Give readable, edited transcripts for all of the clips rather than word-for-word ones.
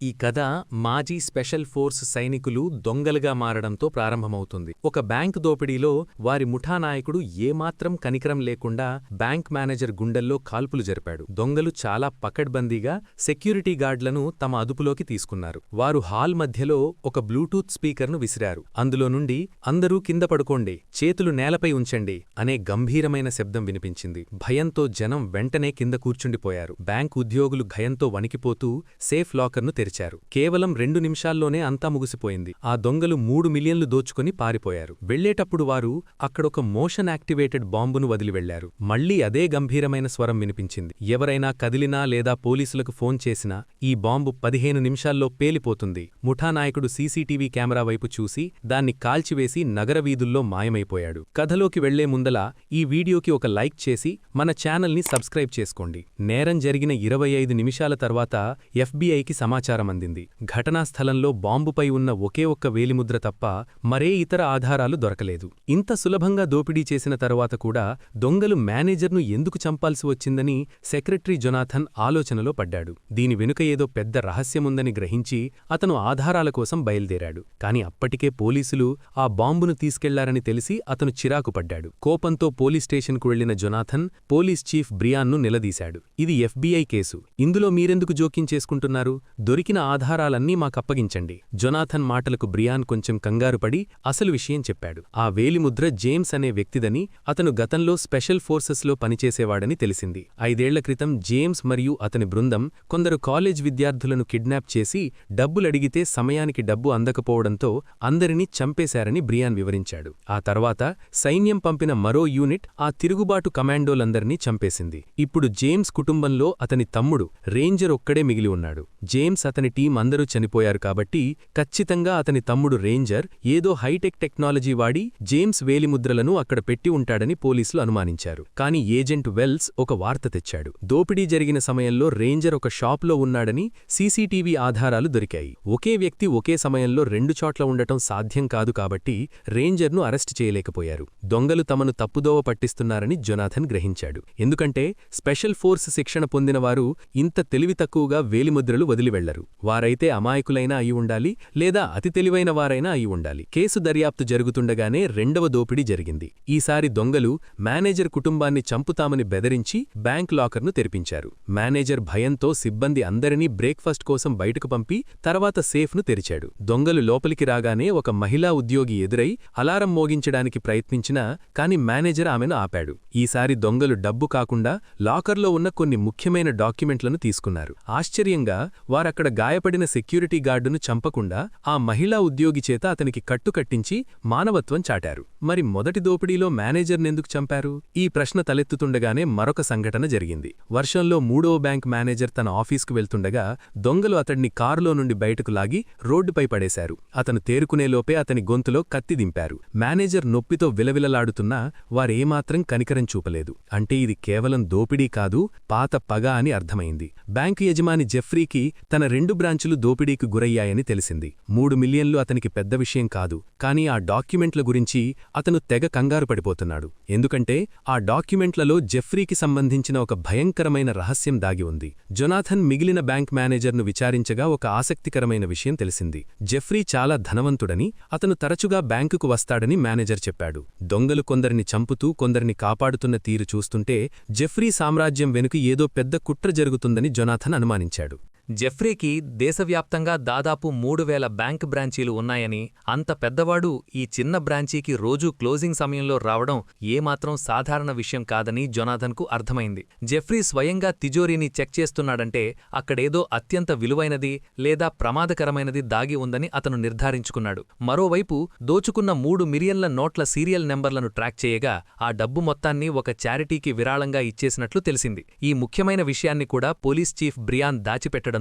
ఈ కథ మాజీ స్పెషల్ ఫోర్స్ సైనికులు దొంగలుగా మారడంతో ప్రారంభమవుతుంది. ఒక బ్యాంక్ దోపిడీలో వారి ముఠా నాయకుడు ఏమాత్రం కనికరం లేకుండా బ్యాంక్ మేనేజర్ గుండెల్లో కాల్పులు జరిపాడు. దొంగలు చాలా పకడ్బందీగా సెక్యూరిటీ గార్డ్లను తమ అదుపులోకి తీసుకున్నారు. వారు హాల్ మధ్యలో ఒక బ్లూటూత్ స్పీకర్ను విసిరారు. అందులో నుండి "అందరూ కింద పడుకోండి, చేతులు నేలపై ఉంచండి" అనే గంభీరమైన శబ్దం వినిపించింది. భయంతో జనం వెంటనే కింద కూర్చుండిపోయారు. బ్యాంక్ ఉద్యోగులు భయంతో వణికిపోతూ సేఫ్ లాకర్ను తెరిచారు. కేవలం 2 నిమిషాల్లోనే అంతా ముగిసిపోయింది. ఆ దొంగలు 3 మిలియన్లు దోచుకుని పారిపోయారు. వెళ్లేటప్పుడు వారు అక్కడొక మోషన్ యాక్టివేటెడ్ బాంబును వదిలి వెళ్లారు. మళ్లీ అదే గంభీరమైన స్వరం వినిపించింది. ఎవరైనా కదిలినా లేదా పోలీసులకు ఫోన్ చేసినా ఈ బాంబు 15 నిమిషాల్లో పేలిపోతుంది. ముఠానాయకుడు సీసీటీవీ కెమెరా వైపు చూసి దాన్ని కాల్చివేసి నగర వీధుల్లో మాయమైపోయాడు. కథలోకి వెళ్లే ముందల ఈ వీడియోకి ఒక లైక్ చేసి మన ఛానల్ని సబ్స్క్రైబ్ చేసుకోండి. నేరం జరిగిన 25 నిమిషాల తర్వాత ఎఫ్బీఐకి సమాచారం అందింది. ఘటనా స్థలంలో బాంబుపై ఉన్న ఒకే ఒక్క వేలిముద్ర తప్ప మరే ఇతర ఆధారాలు దొరకలేదు. ఇంత సులభంగా దోపిడీ చేసిన తరువాత కూడా దొంగలు మేనేజర్ను ఎందుకు చంపాల్సి వచ్చిందని సెక్రటరీ జొనాథన్ ఆలోచనలో పడ్డాడు. దీని వెనుక ఏదో పెద్ద రహస్యముందని గ్రహించి అతను ఆధారాల కోసం బయల్దేరాడు. కాని అప్పటికే పోలీసులు ఆ బాంబును తీసుకెళ్లారని తెలిసి అతను చిరాకు పడ్డాడు. కోపంతో పోలీస్ స్టేషన్కు వెళ్లిన జొనాథన్ పోలీస్ చీఫ్ బ్రియాన్ను నిలదీశాడు. "ఇది ఎఫ్బీఐ కేసు. ఇందులో మీరెందుకు జోక్యం చేసుకుంటున్నారు? దొరికిన ఆధారాలన్నీ మాకప్పగించండి." జొనాథన్ మాటలకు బ్రియాన్ కొంచెం కంగారుపడి అసలు విషయం చెప్పాడు. ఆ వేలిముద్ర జేమ్స్ అనే వ్యక్తిదని, అతను గతంలో స్పెషల్ ఫోర్సెస్లో పనిచేసేవాడని తెలిసింది. 5 ఏళ్ల క్రితం జేమ్స్ మరియు అతని బృందం కొందరు కాలేజ్ విద్యార్థులను కిడ్నాప్ చేసి డబ్బులడిగితే సమయానికి డబ్బు అందకపోవడంతో అందరినీ చంపేశారని బ్రియాన్ వివరించాడు. ఆ తర్వాత సైన్యం పంపిన మరో యూనిట్ ఆ తిరుగుబాటు కమాండోలందర్నీ చంపేసింది. ఇప్పుడు జేమ్స్ కుటుంబంలో అతని తమ్ముడు రేంజర్ ఒక్కడే మిగిలి ఉన్నాడు. జేమ్స్ అతని టీం అందరూ చనిపోయారు కాబట్టి ఖచ్చితంగా అతని తమ్ముడు రేంజర్ ఏదో హైటెక్ టెక్నాలజీ వాడి జేమ్స్ వేలిముద్రలను అక్కడ పెట్టి ఉంటాడని పోలీసులు అనుమానించారు. కాని ఏజెంట్ వెల్స్ ఒక వార్త తెచ్చాడు. దోపిడీ జరిగిన సమయంలో రేంజర్ ఒక షాప్లో ఉన్నాడని సీసీటీవీ ఆధారాలు దొరికాయి. ఒకే వ్యక్తి ఒకే సమయంలో 2 చోట్ల ఉండటం సాధ్యం కాదు కాబట్టి రేంజర్ను అరెస్ట్ చేయలేకపోయారు. దొంగలు తమను తప్పుదోవ పట్టిస్తున్నారని జొనాథన్ గ్రహించాడు. ఎందుకంటే స్పెషల్ ఫోర్స్ శిక్షణ పొందినవారు ఇంత తెలివి తక్కువగా వేలిముద్రలు వదిలి వెళ్లరు. వారైతే అమాయకులైనా అయి ఉండాలి, లేదా అతి తెలివైన వారైనా అయి ఉండాలి. కేసు దర్యాప్తు జరుగుతుండగానే 2వ దోపిడీ జరిగింది. ఈసారి దొంగలు మేనేజర్ కుటుంబాన్ని చంపుతామని బెదిరించి బ్యాంక్ లాకర్ను తెరిపించారు. మేనేజర్ భయంతో సిబ్బంది అందరినీ బ్రేక్ఫాస్ట్ కోసం బయటకు పంపి తర్వాత సేఫ్ను తెరిచాడు. దొంగలు లోపలికి రాగానే ఒక మహిళా ఉద్యోగి ఎదురై అలారం మోగించడానికి ప్రయత్నించినా కాని మేనేజర్ ఆమెను ఆపాడు. ఈసారి దొంగలు డబ్బు కాకుండా లాకర్లో ఉన్న కొన్ని ముఖ్యమైన డాక్యుమెంట్లను తీసుకున్నారు. ఆశ్చర్యంగా వారక్కడ గాయపడిన సెక్యూరిటీ గార్డును చంపకుండా ఆ మహిళా ఉద్యోగి చేత అతనికి కట్టుకట్టించి మానవత్వం చాటారు. మరి మొదటి దోపిడీలో మేనేజర్నెందుకు చంపారు? ఈ ప్రశ్న తలెత్తుతుండగానే మరొక సంఘటన జరిగింది. వర్షంలో 3వ బ్యాంక్ మేనేజర్ తన ఆఫీస్కు వెళ్తుండగా దొంగలు అతడిని కారులో నుండి బయటకు లాగి రోడ్డుపై పడేశారు. అతను తేరుకునేలోపే అతని గొంతులో కత్తి దింపారు. మేనేజర్ నొప్పితో విలవిలలాడుతున్నా వారేమాత్రం కనికరం చూపలేదు. అంటే ఇది కేవలం దోపిడీ కాదు, పాత పగ అని అర్థమైంది. బ్యాంకు యజమాని జెఫ్రీకి తన 2 బ్రాంచులు దోపిడీకి గురయ్యాయని తెలిసింది. 3 మిలియన్లు అతనికి పెద్ద విషయం కాదు. కాని ఆ డాక్యుమెంట్ల గురించి అతను తెగ కంగారు పడిపోతున్నాడు. ఎందుకంటే ఆ డాక్యుమెంట్లలో జెఫ్రీకి సంబంధించిన ఒక భయంకరమైన రహస్యం దాగి ఉంది. జొనాథన్ మిగిలిన బ్యాంక్ మేనేజర్ను విచారించగా ఒక ఆసక్తికరమైన విషయం తెలిసింది. జెఫ్రీ చాలా ధనవంతుడని, అతను తరచుగా బ్యాంకుకు వస్తాడని మేనేజర్ చెప్పాడు. దొంగలు కొందరిని చంపుతూ కొందరిని కాపాడుతున్న తీరు చూస్తుంటే జెఫ్రీ సామ్రాజ్యం వెనుక ఏదో పెద్ద కుట్ర జరుగుతుందని జొనాథన్ అనుమానించాడు. జెఫ్రీకి దేశవ్యాప్తంగా దాదాపు 3000 బ్యాంక్ బ్రాంచీలు ఉన్నాయని, అంత పెద్దవాడు ఈ చిన్న బ్రాంచీకి రోజూ క్లోజింగ్ సమయంలో రావడం ఏమాత్రం సాధారణ విషయం కాదని జొనాథన్కు అర్థమైంది. జెఫ్రీ స్వయంగా తిజోరీని చెక్ చేస్తున్నాడంటే అక్కడేదో అత్యంత విలువైనది లేదా ప్రమాదకరమైనది దాగి ఉందని అతను నిర్ధారించుకున్నాడు. మరోవైపు దోచుకున్న 3 మిలియన్ల నోట్ల సీరియల్ నెంబర్లను ట్రాక్ చేయగా ఆ డబ్బు మొత్తాన్ని ఒక చారిటీకి విరాళంగా ఇచ్చేసినట్లు తెలిసింది. ఈ ముఖ్యమైన విషయాన్ని కూడా పోలీస్ చీఫ్ బ్రియాన్ దాచిపెట్టడంతో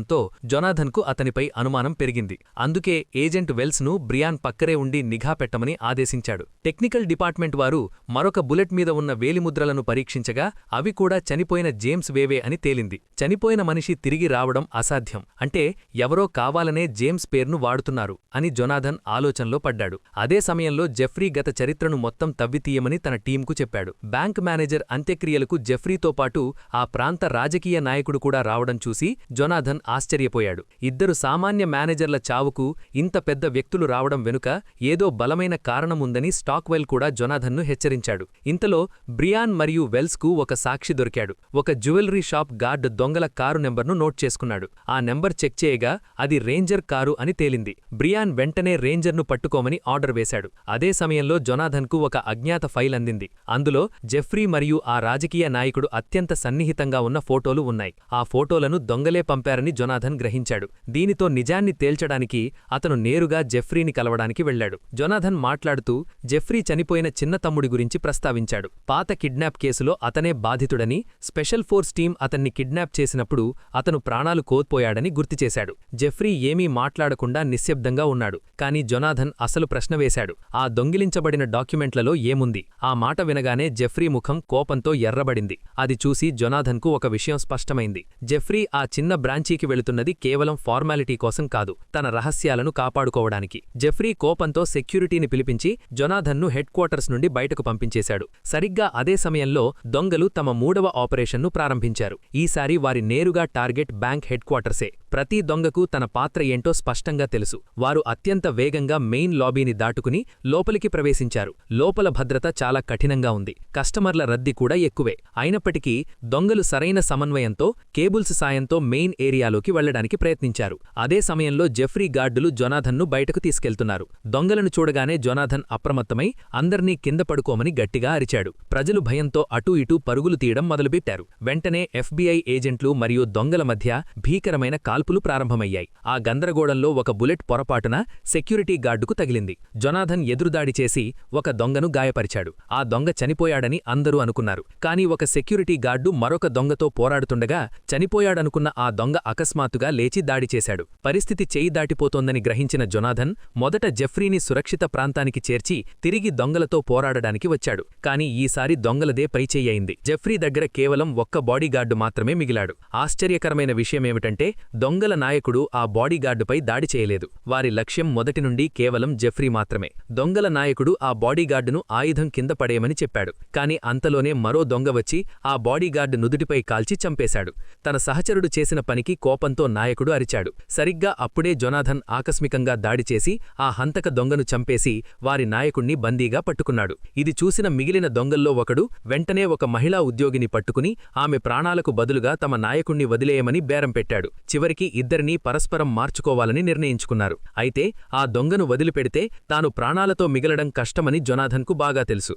జొనాథన్కు అతనిపై అనుమానం పెరిగింది. అందుకే ఏజెంట్ వెల్స్ను బ్రియాన్ పక్కరే ఉండి నిఘా పెట్టమని ఆదేశించాడు. టెక్నికల్ డిపార్ట్మెంట్ వారు మరొక బుల్లెట్ మీద ఉన్న వేలిముద్రలను పరీక్షించగా అవి కూడా చనిపోయిన జేమ్స్ వేవే అని తేలింది. చనిపోయిన మనిషి తిరిగి రావడం అసాధ్యం. అంటే ఎవరో కావాలనే జేమ్స్ పేరును వాడుతున్నారు అని జొనాథన్ ఆలోచనలో పడ్డాడు. అదే సమయంలో జెఫ్రీ గత చరిత్రను మొత్తం తవ్వితీయమని తన టీంకు చెప్పాడు. బ్యాంక్ మేనేజర్ అంత్యక్రియలకు జెఫ్రీతో పాటు ఆ ప్రాంత రాజకీయ నాయకుడు కూడా రావడం చూసి జొనాథన్ ఆశ్చర్యపోయాడు. ఇద్దరు సామాన్య మేనేజర్ల చావుకు ఇంత పెద్ద వ్యక్తులు రావడం వెనుక ఏదో బలమైన కారణముందని స్టాక్వెల్ కూడా జొనాథన్ను హెచ్చరించాడు. ఇంతలో బ్రియాన్ మరియు వెల్స్కు ఒక సాక్షి దొరికాడు. ఒక జ్యువెలరీ షాప్ గార్డ్ దొంగల కారు నెంబర్ను నోట్ చేసుకున్నాడు. ఆ నెంబర్ చెక్ చేయగా అది రేంజర్ కారు అని తేలింది. బ్రియాన్ వెంటనే రేంజర్ను పట్టుకోమని ఆర్డర్ వేశాడు. అదే సమయంలో జొనాథన్కు ఒక అజ్ఞాత ఫైల్ అందింది. అందులో జెఫ్రీ మరియు ఆ రాజకీయ నాయకుడు అత్యంత సన్నిహితంగా ఉన్న ఫోటోలు ఉన్నాయి. ఆ ఫోటోలను దొంగలే పంపారని జొనాథన్ గ్రహించాడు. దీనితో నిజాన్ని తేల్చడానికి అతను నేరుగా జెఫ్రీని కలవడానికి వెళ్లాడు. జొనాథన్ మాట్లాడుతూ జెఫ్రీ చనిపోయిన చిన్న తమ్ముడి గురించి ప్రస్తావించాడు. పాత కిడ్నాప్ కేసులో అతనే బాధితుడని, స్పెషల్ ఫోర్స్ టీం అతన్ని కిడ్నాప్ చేసినప్పుడు అతను ప్రాణాలు కోల్పోయాడని గుర్తుచేశాడు. జెఫ్రీ ఏమీ మాట్లాడకుండా నిశ్శబ్దంగా ఉన్నాడు. కాని జొనాథన్ అసలు ప్రశ్న వేశాడు. ఆ దొంగిలించబడిన డాక్యుమెంట్లలో ఏముంది? ఆ మాట వినగానే జెఫ్రీ ముఖం కోపంతో ఎర్రబడింది. అది చూసి జొనాథన్కు ఒక విషయం స్పష్టమైంది. జెఫ్రీ ఆ చిన్న బ్రాంచీకి వెళుతున్నది కేవలం ఫార్మాలిటీ కోసం కాదు, తన రహస్యాలను కాపాడుకోవడానికి. జెఫ్రీ కోపంతో సెక్యూరిటీని పిలిపించి జొనాథన్ను హెడ్ క్వార్టర్స్ నుండి బయటకు పంపించేశాడు. సరిగ్గా అదే సమయంలో దొంగలు తమ 3వ ఆపరేషన్ను ప్రారంభించారు. ఈసారి వారి నేరుగా టార్గెట్ బ్యాంక్ హెడ్ క్వార్టర్సే. ప్రతి దొంగకు తన పాత్ర ఏంటో స్పష్టంగా తెలుసు. వారు అత్యంత వేగంగా మెయిన్ లాబీని దాటుకుని లోపలికి ప్రవేశించారు. లోపల భద్రత చాలా కఠినంగా ఉంది. కస్టమర్ల రద్దీ కూడా ఎక్కువే. అయినప్పటికీ దొంగలు సరైన సమన్వయంతో కేబుల్స్ సాయంతో మెయిన్ ఏరియాలోకి వెళ్లడానికి ప్రయత్నించారు. అదే సమయంలో జెఫ్రీ గార్డులు జొనాథన్ను బయటకు తీసుకెళ్తున్నారు. దొంగలను చూడగానే జొనాథన్ అప్రమత్తమై అందర్నీ కింద పడుకోమని గట్టిగా అరిచాడు. ప్రజలు భయంతో అటూ ఇటూ పరుగులు తీయడం మొదలుపెట్టారు. వెంటనే FBI ఏజెంట్లు మరియు దొంగల మధ్య భీకరమైన కాల్పులు ప్రారంభమయ్యాయి. ఆ గందరగోళంలో ఒక బుల్లెట్ పొరపాటున సెక్యూరిటీ గార్డుకు తగిలింది. జొనాథన్ ఎదురుదాడి చేసి ఒక దొంగను గాయపరిచాడు. ఆ దొంగ చనిపోయాడని అందరూ అనుకున్నారు. కాని ఒక సెక్యూరిటీ గార్డు మరొక దొంగతో పోరాడుతుండగా చనిపోయాడనుకున్న ఆ దొంగ అకస్మాత్తుగా లేచి దాడి చేశాడు. పరిస్థితి చేయి దాటిపోతోందని గ్రహించిన జొనాథన్ మొదట జెఫ్రీని సురక్షిత ప్రాంతానికి చేర్చి తిరిగి దొంగలతో పోరాడడానికి వచ్చాడు. కాని ఈసారి దొంగలదే పైచేయయింది. జెఫ్రీ దగ్గర కేవలం ఒక్క బాడీగార్డు మాత్రమే మిగిలాడు. ఆశ్చర్యకరమైన విషయమేమిటంటే దొంగల నాయకుడు ఆ బాడీగార్డుపై దాడి చేయలేదు. వారి లక్ష్యం మొదటి నుండి కేవలం జెఫ్రీ మాత్రమే. దొంగల నాయకుడు ఆ బాడీగార్డును ఆయుధం కింద పడేయమని చెప్పాడు. కాని అంతలోనే మరో దొంగ వచ్చి ఆ బాడీగార్డు నుదుటిపై కాల్చి చంపేశాడు. తన సహచరుడు చేసిన పనికి కోపంతో నాయకుడు అరిచాడు. సరిగ్గా అప్పుడే జొనాథన్ ఆకస్మికంగా దాడి చేసి ఆ హంతక దొంగను చంపేసి వారి నాయకుణ్ణి బందీగా పట్టుకున్నాడు. ఇది చూసిన మిగిలిన దొంగల్లో ఒకడు వెంటనే ఒక మహిళా ఉద్యోగిని పట్టుకుని ఆమె ప్రాణాలకు బదులుగా తమ నాయకుణ్ణి వదిలేయమని బేరం పెట్టాడు. చివరికి ఇద్దరినీ పరస్పరం మార్చుకోవాలని నిర్ణయించుకున్నారు. అయితే ఆ దొంగను వదిలిపెడితే తాను ప్రాణాలతో మిగలడం కష్టమని జొనాథన్కు బాగా తెలుసు.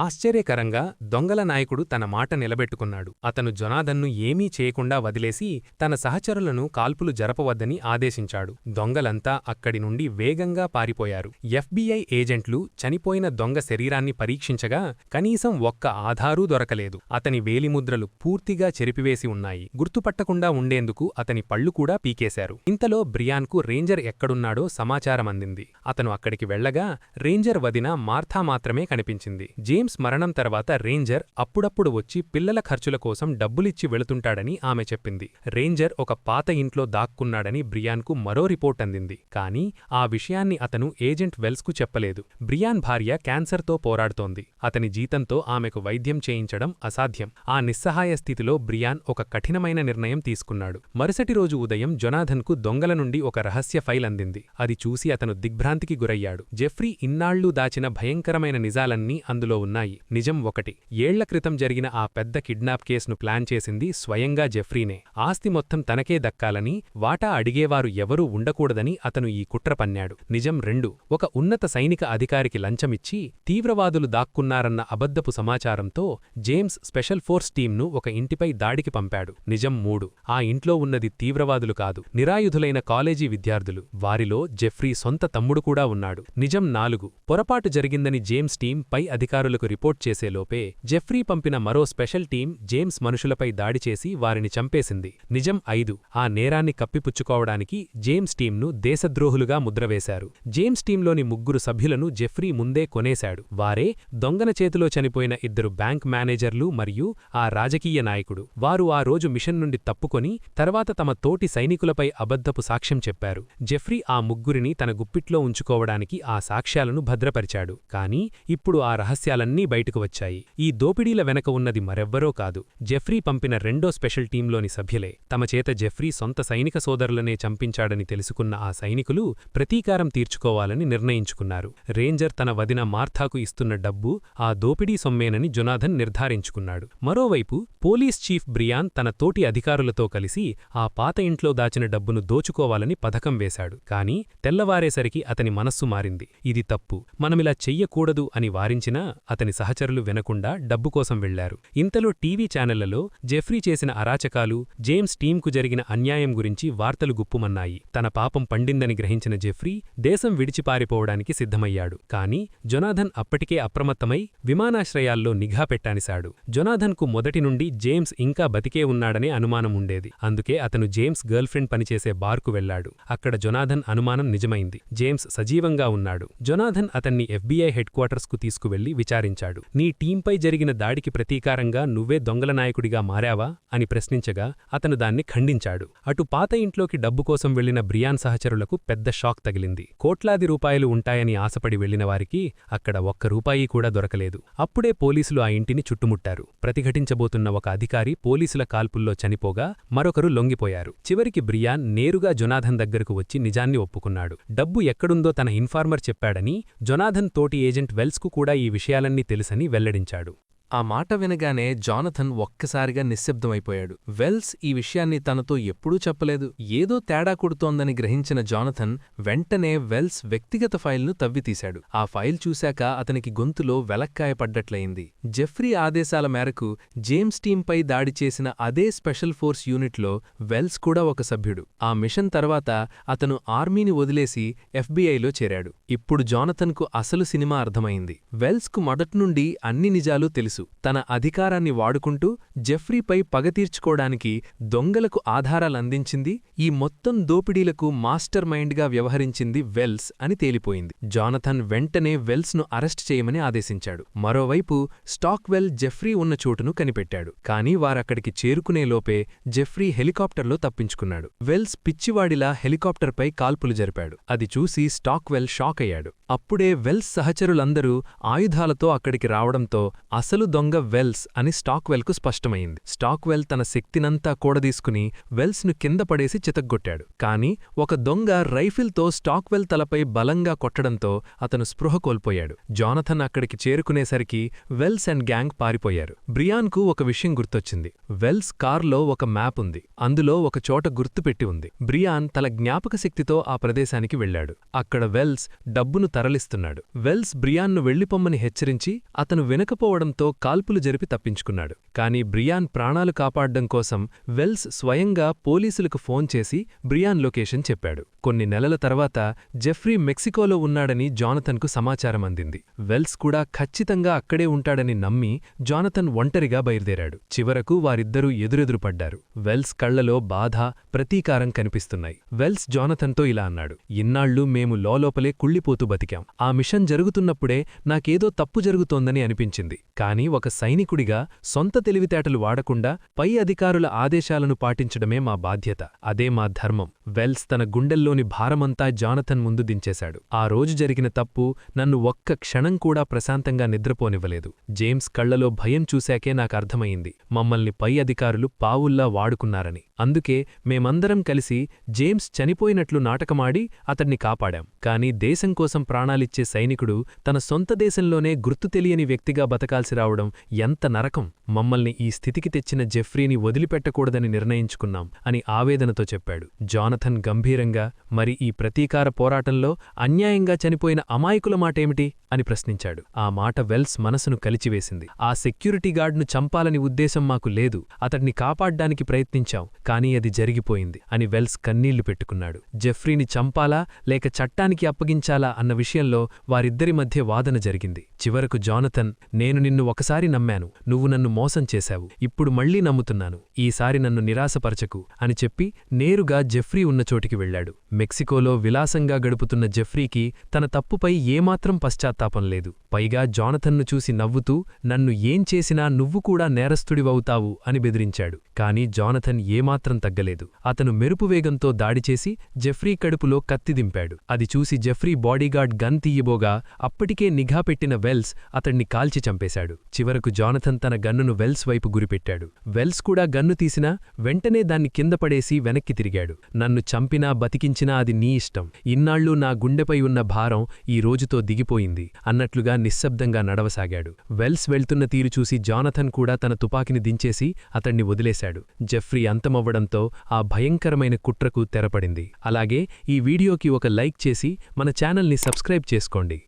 ఆశ్చర్యకరంగా దొంగల నాయకుడు తన మాట నిలబెట్టుకున్నాడు. అతను జొనాథన్ను ఏమీ చేయకుండా వదిలేసి తన సహచరులను కాల్పులు జరపవద్దని ఆదేశించాడు. దొంగలంతా అక్కడి నుండి వేగంగా పారిపోయారు. FBI ఏజెంట్లు చనిపోయిన దొంగ శరీరాన్ని పరీక్షించగా కనీసం ఒక్క ఆధారూ దొరకలేదు. అతని వేలిముద్రలు పూర్తిగా చెరిపివేసి ఉన్నాయి. గుర్తుపట్టకుండా ఉండేందుకు అతని పళ్ళు కూడా పీకేశారు. ఇంతలో బ్రియాన్కు రేంజర్ ఎక్కడున్నాడో సమాచారమందింది. అతను అక్కడికి వెళ్లగా రేంజర్ వదిన మార్థా మాత్రమే కనిపించింది. జేమ్స్ మరణం తర్వాత రేంజర్ అప్పుడప్పుడు వచ్చి పిల్లల ఖర్చుల కోసం డబ్బులిచ్చి వెళుతుంటాడని ఆమె చెప్పింది. రేంజర్ ఒక పాత ఇంట్లో దాక్కున్నాడని బ్రియాన్కు మరో రిపోర్ట్ అందింది. కానీ ఆ విషయాన్ని అతను ఏజెంట్ వెల్స్కు చెప్పలేదు. బ్రియాన్ భార్య క్యాన్సర్తో పోరాడుతోంది. అతని జీతంతో ఆమెకు వైద్యం చేయించడం అసాధ్యం. ఆ నిస్సహాయ స్థితిలో బ్రియాన్ ఒక కఠినమైన నిర్ణయం తీసుకున్నాడు. మరుసటి రోజు ఉదయం జొనాథన్కు దొంగల నుండి ఒక రహస్య ఫైల్ అందింది. అది చూసి అతను దిగ్భ్రాంతికి గురయ్యాడు. జెఫ్రీ ఇన్నాళ్లూ దాచిన భయంకరమైన నిజాలన్నీ అందులో ఉన్నాయి. నిజం ఒకటి, ఏళ్ల క్రితం జరిగిన ఆ పెద్ద కిడ్నాప్ కేసును ప్లాన్ చేసింది స్వయంగా జెఫ్రీనే. ఆస్తి మొత్తం తనకే దక్కాలని, వాటా అడిగేవారు ఎవరూ ఉండకూడదని అతను ఈ కుట్ర పన్నాడు. నిజం 2, ఒక ఉన్నత సైనిక అధికారికి లంచమిచ్చి తీవ్రవాదులు దాక్కున్నారన్న అబద్ధపు సమాచారంతో జేమ్స్ స్పెషల్ ఫోర్స్ టీంను ఒక ఇంటిపై దాడికి పంపాడు. నిజం 3, ఆ ఇంట్లో ఉన్నది తీవ్రవాదులు కాదు, నిరాయుధులైన కాలేజీ విద్యార్థులు. వారిలో జెఫ్రీ సొంత తమ్ముడు కూడా ఉన్నాడు. నిజం 4, పొరపాటు జరిగిందని జేమ్స్ టీం పై అధికారులకు రిపోర్ట్ చేసేలోపే జెఫ్రీ పంపిన మరో స్పెషల్ టీం జేమ్స్ మనుషులపై దాడి చేసి వారిని చంపేసింది. నిజం 5, ఆ నేరాన్ని కప్పిపుచ్చుకోవడానికి జేమ్స్ టీంను దేశద్రోహులుగా ముద్రవేశారు. జేమ్స్ టీంలోని 3 సభ్యులను జెఫ్రీ ముందే కొనేశాడు. వారే దొంగన చేతిలో చనిపోయిన 2 బ్యాంక్ మేనేజర్లు మరియు ఆ రాజకీయ నాయకుడు. వారు ఆ రోజు మిషన్ నుండి తప్పుకొని తర్వాత తమ తోటి సైనికులపై అబద్ధపు సాక్ష్యం చెప్పారు. జెఫ్రీ ఆ 3 తన గుప్పిట్లో ఉంచుకోవడానికి ఆ సాక్ష్యాలను భద్రపరిచాడు. కానీ ఇప్పుడు ఆ రహస్యాలన్నీ నిజాలన్నీ బయటకు వచ్చాయి. ఈ దోపిడీల వెనక ఉన్నది మరెవ్వరో కాదు, జెఫ్రీ పంపిన రెండో స్పెషల్ టీంలోని సభ్యులే. తమ చేత జెఫ్రీ సొంత సైనిక సోదరులనే చంపించాడని తెలుసుకున్న ఆ సైనికులు ప్రతీకారం తీర్చుకోవాలని నిర్ణయించుకున్నారు. రేంజర్ తన వదిన మార్థాకు ఇస్తున్న డబ్బు ఆ దోపిడీ సొమ్మేనని జొనాథన్ నిర్ధారించుకున్నాడు. మరోవైపు పోలీస్ చీఫ్ బ్రియాన్ తన తోటి అధికారులతో కలిసి ఆ పాత ఇంట్లో దాచిన డబ్బును దోచుకోవాలని పథకం వేశాడు. కాని తెల్లవారేసరికి అతని మనస్సు మారింది. ఇది తప్పు, మనమిలా చెయ్యకూడదు అని వారించినా అతని సహచరులు వినకుండా డబ్బు కోసం వెళ్లారు. ఇంతలో టీవీ ఛానళ్లలో జెఫ్రీ చేసిన అరాచకాలు, జేమ్స్ టీంకు జరిగిన అన్యాయం గురించి వార్తలు గుప్పుమన్నాయి. తన పాపం పండిందని గ్రహించిన జెఫ్రీ దేశం విడిచిపారిపోవడానికి సిద్ధమయ్యాడు. కాని జొనాథన్ అప్పటికే అప్రమత్తమై విమానాశ్రయాల్లో నిఘా పెట్టానిశాడు. జొనాథన్కు మొదటి నుండి జేమ్స్ ఇంకా బతికే ఉన్నాడనే అనుమానం ఉండేది. అందుకే అతను జేమ్స్ గర్ల్ఫ్రెండ్ పనిచేసే బార్కు వెళ్లాడు. అక్కడ జొనాథన్ అనుమానం నిజమైంది. జేమ్స్ సజీవంగా ఉన్నాడు. జొనాథన్ అతన్ని FBI హెడ్ క్వార్టర్స్కు తీసుకువెళ్లి విచారించాడు. నీ టీంపై జరిగిన దాడికి ప్రతీకారంగా నువ్వే దొంగల నాయకుడిగా మారావా అని ప్రశ్నించగా అతను దాన్ని ఖండించాడు. అటు పాత ఇంట్లోకి డబ్బు కోసం వెళ్లిన బ్రియాన్ సహచరులకు పెద్ద షాక్ తగిలింది. కోట్లాది రూపాయలు ఉంటాయని ఆశపడి వెళ్లిన వారికి అక్కడ ఒక్క రూపాయి కూడా దొరకలేదు. అప్పుడే పోలీసులు ఆ ఇంటిని చుట్టుముట్టారు. ప్రతిఘటించబోతున్న ఒక అధికారి పోలీసుల కాల్పుల్లో చనిపోగా మరొకరు లొంగిపోయారు. చివరికి బ్రియాన్ నేరుగా జొనాథన్ దగ్గరకు వచ్చి నిజాన్ని ఒప్పుకున్నాడు. డబ్బు ఎక్కడుందో తన ఇన్ఫార్మర్ చెప్పాడని, జొనాథన్ తోటి ఏజెంట్ వెల్స్కు కూడా ఈ విషయాలన్నీ తెలుసని వెల్లడించాడు. ఆ మాట వినగానే జానథన్ ఒక్కసారిగా నిశ్శబ్దమైపోయాడు. వెల్స్ ఈ విషయాన్ని తనతో ఎప్పుడూ చెప్పలేదు. ఏదో తేడా కొడుతోందని గ్రహించిన జానథన్ వెంటనే వెల్స్ వ్యక్తిగత ఫైల్ను తవ్వితీశాడు. ఆ ఫైల్ చూశాక అతనికి గొంతులో వెలక్కాయ పడ్డట్లయింది. జెఫ్రీ ఆదేశాల మేరకు జేమ్స్ టీంపై దాడి చేసిన అదే స్పెషల్ ఫోర్స్ యూనిట్లో వెల్స్ కూడా ఒక సభ్యుడు. ఆ మిషన్ తర్వాత అతను ఆర్మీని వదిలేసి FBIలో చేరాడు. ఇప్పుడు జానథన్కు అసలు సినిమా అర్థమైంది. వెల్స్కు మొదట్నుండి అన్ని నిజాలు తెలుసు. తన అధికారాన్ని వాడుకుంటూ జెఫ్రీపై పగ తీర్చుకోవడానికి దొంగలకు ఆధారాలందించింది, ఈ మొత్తం దోపిడీలకు మాస్టర్ మైండ్గా వ్యవహరించింది వెల్స్ అని తేలిపోయింది. జానథన్ వెంటనే వెల్స్ను అరెస్ట్ చేయమని ఆదేశించాడు. మరోవైపు స్టాక్వెల్ జెఫ్రీ ఉన్న చోటును కనిపెట్టాడు. కానీ వారక్కడికి చేరుకునేలోపే జెఫ్రీ హెలికాప్టర్లో తప్పించుకున్నాడు. వెల్స్ పిచ్చివాడిలా హెలికాప్టర్పై కాల్పులు జరిపాడు. అది చూసి స్టాక్వెల్ షాక్ అయ్యాడు. అప్పుడే వెల్స్ సహచరులందరూ ఆయుధాలతో అక్కడికి రావడంతో అసలు దొంగ వెల్స్ అని స్టాక్వెల్కు స్పష్టమైంది. స్టాక్వెల్ తన శక్తినంతా కూడదీసుకుని వెల్స్ను కింద పడేసి చితగ్గొట్టాడు. కాని ఒక దొంగ రైఫిల్తో స్టాక్వెల్ తలపై బలంగా కొట్టడంతో అతను స్పృహ కోల్పోయాడు. జానథన్ అక్కడికి చేరుకునేసరికి వెల్స్ అండ్ గ్యాంగ్ పారిపోయారు. బ్రియాన్కు ఒక విషయం గుర్తొచ్చింది. వెల్స్ కార్లో ఒక మ్యాప్ ఉంది. అందులో ఒక చోట గుర్తుపెట్టి ఉంది. బ్రియాన్ తన జ్ఞాపకశక్తితో ఆ ప్రదేశానికి వెళ్లాడు. అక్కడ వెల్స్ డబ్బును తరలిస్తున్నాడు. వెల్స్ బ్రియాన్ను వెళ్లిపొమ్మని హెచ్చరించి అతను వినకపోవడంతో కాల్పులు జరిపి తప్పించుకున్నాడు. కాని బ్రియాన్ ప్రాణాలు కాపాడ్డం కోసం వెల్స్ స్వయంగా పోలీసులకు ఫోన్ చేసి బ్రియాన్ లొకేషన్ చెప్పాడు. కొన్ని నెలల తర్వాత జెఫ్రీ మెక్సికోలో ఉన్నాడని జానథన్కు సమాచారం అందింది. వెల్స్ కూడా ఖచ్చితంగా అక్కడే ఉంటాడని నమ్మి జానథన్ ఒంటరిగా బయలుదేరాడు. చివరకు వారిద్దరూ ఎదురెదురుపడ్డారు. వెల్స్ కళ్లలో బాధ, ప్రతీకారం కనిపిస్తున్నాయి. వెల్స్ జానథన్తో ఇలా అన్నాడు: ఇన్నాళ్లు మేము లోపలే కుళ్ళిపోతూ బతికాం. ఆ మిషన్ జరుగుతున్నప్పుడే నాకేదో తప్పు జరుగుతోందని అనిపించింది. కాని ఒక సైనికుడిగా సొంత తెలివితేటలు వాడకుండా పై అధికారుల ఆదేశాలను పాటించడమే మా బాధ్యత. అదే మా ధర్మం. వెల్స్ తన గుండెల్లోని భారమంతా జానథన్ ముందు దించేశాడు. ఆ రోజు జరిగిన తప్పు నన్ను ఒక్క క్షణం కూడా ప్రశాంతంగా నిద్రపోనివ్వలేదు. జేమ్స్ కళ్లలో భయం చూశాకే నాకర్థమయింది, మమ్మల్ని పై అధికారులు పావుల్లా వాడుకున్నారని. అందుకే మేమందరం కలిసి జేమ్స్ చనిపోయినట్లు నాటకమాడి అతన్ని కాపాడాం. కాని దేశం కోసం ప్రాణాలిచ్చే సైనికుడు తన సొంత దేశంలోనే గుర్తు తెలియని వ్యక్తిగా బతకాల్సి రావడం ఎంత నరకం. మమ్మల్ని ఈ స్థితికి తెచ్చిన జెఫ్రీని వదిలిపెట్టకూడదని నిర్ణయించుకున్నాం అని ఆవేదనతో చెప్పాడు. జానథన్ గంభీరంగా, మరి ఈ ప్రతీకార పోరాటంలో అన్యాయంగా చనిపోయిన అమాయకుల మాటేమిటి అని ప్రశ్నించాడు. ఆ మాట వెల్స్ మనసును కలిచివేసింది. ఆ సెక్యూరిటీ గార్డ్ను చంపాలని ఉద్దేశం మాకు లేదు, అతడ్ని కాపాడ్డానికి ప్రయత్నించాం, కానీ అది జరిగిపోయింది అని వెల్స్ కన్నీళ్లు పెట్టుకున్నాడు. జెఫ్రీని చంపాలా లేక చట్టానికి అప్పగించాలా అన్న విషయంలో వారిద్దరి మధ్య వాదన జరిగింది. చివరకు జానథన్, నేను నిన్ను ఒకసారి నమ్మాను, నువ్వు నన్ను మోసం చేశావు, ఇప్పుడు మళ్లీ నమ్ముతున్నాను, ఈసారి నన్ను నిరాశపరచకు అని చెప్పి నేరుగా జెఫ్రీ ఉన్న చోటికి వెళ్లాడు. మెక్సికోలో విలాసంగా గడుపుతున్న జెఫ్రీకి తన తప్పుపై ఏమాత్రం పశ్చాత్తాపం లేదు. పైగా జానథన్ను చూసి నవ్వుతూ, నన్ను ఏం చేసినా నువ్వు కూడా నేరస్తుడివవుతావు అని బెదిరించాడు. కాని జానథన్ ఏమాత్రం ఏమాత్రం తగ్గలేదు. అతను మెరుపు వేగంతో దాడిచేసి జెఫ్రీ కడుపులో కత్తి దింపాడు. అది చూసి జెఫ్రీ బాడీగార్డ్ గన్ తీయబోగా అప్పటికే నిఘా పెట్టిన వెల్స్ అతణ్ణి కాల్చి చంపేశాడు. చివరకు జానథన్ తన గన్నును వెల్స్ వైపు గురిపెట్టాడు. వెల్స్ కూడా గన్ను తీసినా వెంటనే దాన్ని కింద పడేసి వెనక్కి తిరిగాడు. నన్ను చంపినా బతికించినా అది నీ ఇష్టం. ఇన్నాళ్లూ నా గుండెపై ఉన్న భారం ఈ రోజుతో దిగిపోయింది అన్నట్లుగా నిశ్శబ్దంగా నడవసాగాడు. వెల్స్ వెళ్తున్న తీరు చూసి జానథన్ కూడా తన తుపాకిని దించేసి అతణ్ణి వదిలేశాడు. జెఫ్రీ అంతమవ్వడంతో ఆ భయంకరమైన కుట్రకు తెరపడింది. అలాగే ఈ వీడియోకి ఒక లైక్ చేసి మన ఛానల్ని సబ్స్క్రైబ్ చేసుకోండి.